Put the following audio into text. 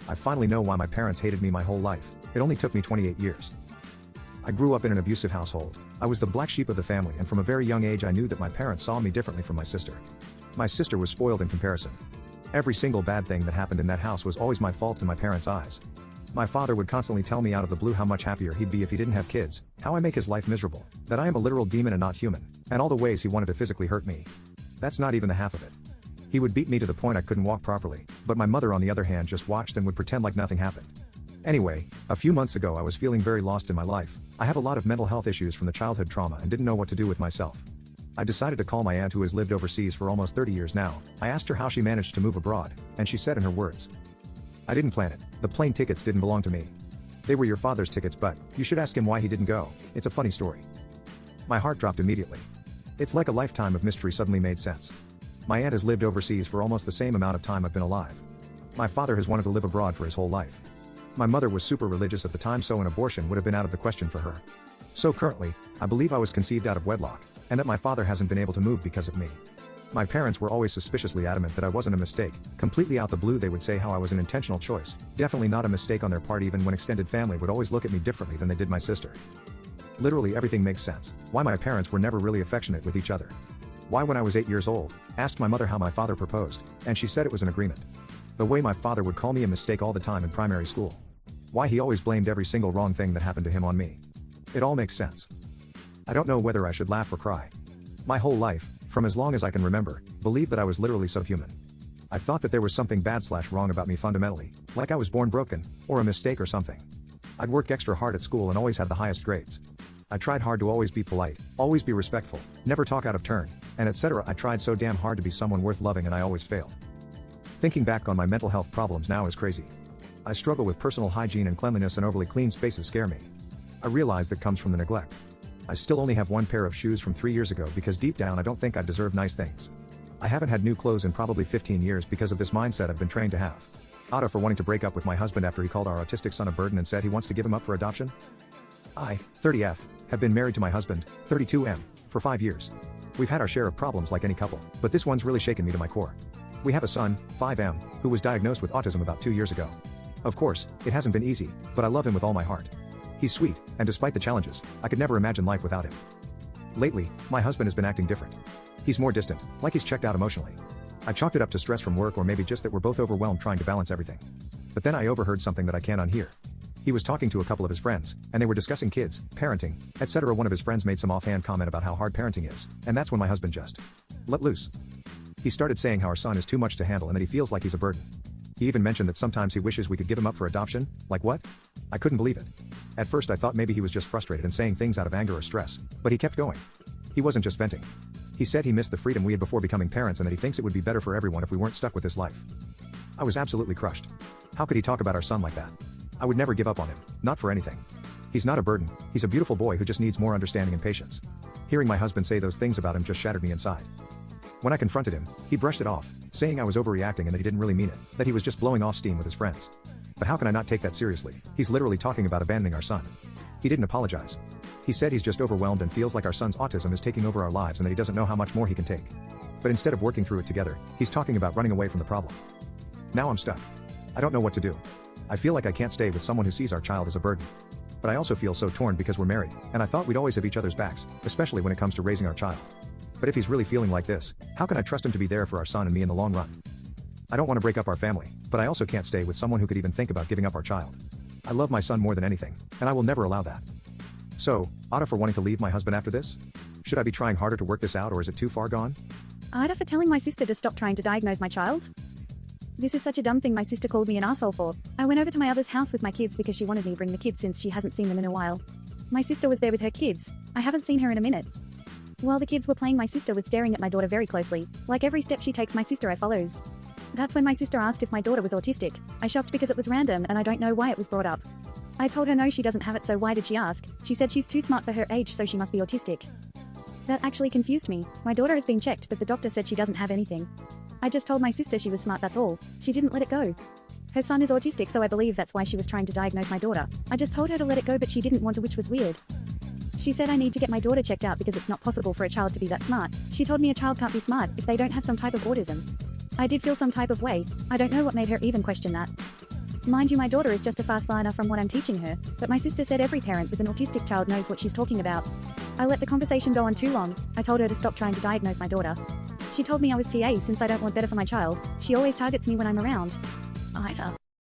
I finally know why my parents hated me my whole life. It only took me 28 years. I grew up in an abusive household. I was the black sheep of the family, and from a very young age I knew that my parents saw me differently from my sister. My sister was spoiled in comparison. Every single bad thing that happened in that house was always my fault in my parents' eyes. My father would constantly tell me out of the blue how much happier he'd be if he didn't have kids, how I make his life miserable, that I am a literal demon and not human, and all the ways he wanted to physically hurt me. That's not even the half of it. He would beat me to the point I couldn't walk properly, but my mother on the other hand just watched and would pretend like nothing happened. Anyway, a few months ago I was feeling very lost in my life. I have a lot of mental health issues from the childhood trauma and didn't know what to do with myself. I decided to call my aunt who has lived overseas for almost 30 years now. I asked her how she managed to move abroad, and she said in her words, "I didn't plan it. The plane tickets didn't belong to me. They were your father's tickets, but you should ask him why he didn't go. It's a funny story." My heart dropped immediately. It's like a lifetime of mystery suddenly made sense. My aunt has lived overseas for almost the same amount of time I've been alive. My father has wanted to live abroad for his whole life. My mother was super religious at the time, so an abortion would have been out of the question for her. So currently, I believe I was conceived out of wedlock, and that my father hasn't been able to move because of me. My parents were always suspiciously adamant that I wasn't a mistake. Completely out the blue they would say how I was an intentional choice, definitely not a mistake on their part, even when extended family would always look at me differently than they did my sister. Literally everything makes sense. Why my parents were never really affectionate with each other. Why when I was 8 years old, asked my mother how my father proposed, and she said it was an agreement. The way my father would call me a mistake all the time in primary school. Why he always blamed every single wrong thing that happened to him on me. It all makes sense. I don't know whether I should laugh or cry. My whole life, from as long as I can remember, believed that I was literally subhuman. I thought that there was something bad/wrong about me fundamentally, like I was born broken, or a mistake or something. I'd work extra hard at school and always had the highest grades. I tried hard to always be polite, always be respectful, never talk out of turn, and etc. I tried so damn hard to be someone worth loving and I always failed. Thinking back on my mental health problems now is crazy. I struggle with personal hygiene and cleanliness, and overly clean spaces scare me. I realize that comes from the neglect. I still only have one pair of shoes from 3 years ago because deep down I don't think I deserve nice things. I haven't had new clothes in probably 15 years because of this mindset I've been trained to have. Otto for wanting to break up with my husband after he called our autistic son a burden and said he wants to give him up for adoption. I, 30F, have been married to my husband, 32M, for 5 years. We've had our share of problems like any couple, but this one's really shaken me to my core. We have a son, 5M, who was diagnosed with autism about 2 years ago. Of course, it hasn't been easy, but I love him with all my heart. He's sweet, and despite the challenges, I could never imagine life without him. Lately, my husband has been acting different. He's more distant, like he's checked out emotionally. I chalked it up to stress from work, or maybe just that we're both overwhelmed trying to balance everything. But then I overheard something that I can't unhear. He was talking to a couple of his friends, and they were discussing kids, parenting, etc. One of his friends made some offhand comment about how hard parenting is, and that's when my husband just let loose. He started saying how our son is too much to handle and that he feels like he's a burden. He even mentioned that sometimes he wishes we could give him up for adoption. Like what? I couldn't believe it. At first I thought maybe he was just frustrated and saying things out of anger or stress, but he kept going. He wasn't just venting. He said he missed the freedom we had before becoming parents and that he thinks it would be better for everyone if we weren't stuck with this life. I was absolutely crushed. How could he talk about our son like that? I would never give up on him, not for anything. He's not a burden, he's a beautiful boy who just needs more understanding and patience. Hearing my husband say those things about him just shattered me inside. When I confronted him, he brushed it off, saying I was overreacting and that he didn't really mean it, that he was just blowing off steam with his friends. But how can I not take that seriously? He's literally talking about abandoning our son. He didn't apologize. He said he's just overwhelmed and feels like our son's autism is taking over our lives and that he doesn't know how much more he can take. But instead of working through it together, he's talking about running away from the problem. Now I'm stuck. I don't know what to do. I feel like I can't stay with someone who sees our child as a burden. But I also feel so torn because we're married, and I thought we'd always have each other's backs, especially when it comes to raising our child. But if he's really feeling like this, how can I trust him to be there for our son and me in the long run? I don't want to break up our family, but I also can't stay with someone who could even think about giving up our child. I love my son more than anything, and I will never allow that. So, Ada for wanting to leave my husband after this? Should I be trying harder to work this out, or is it too far gone? Ada for telling my sister to stop trying to diagnose my child? This is such a dumb thing my sister called me an asshole for. I went over to my other's house with my kids because she wanted me to bring the kids since she hasn't seen them in a while. My sister was there with her kids. I haven't seen her in a minute. While the kids were playing, my sister was staring at my daughter very closely. Like every step she takes, my sister I follows. That's when my sister asked if my daughter was autistic. I shocked because it was random and I don't know why it was brought up. I told her no, she doesn't have it, so why did she ask? She said she's too smart for her age, so she must be autistic. That actually confused me. My daughter has been checked, but the doctor said she doesn't have anything. I just told my sister she was smart, that's all. She didn't let it go. Her son is autistic, so I believe that's why she was trying to diagnose my daughter. I just told her to let it go, but she didn't want to, which was weird. She said I need to get my daughter checked out because it's not possible for a child to be that smart. She told me a child can't be smart if they don't have some type of autism. I did feel some type of way. I don't know what made her even question that. Mind you, my daughter is just a fast learner from what I'm teaching her, but my sister said every parent with an autistic child knows what she's talking about. I let the conversation go on too long. I told her to stop trying to diagnose my daughter. She told me I was TA since I don't want better for my child. She always targets me when I'm around. Ida.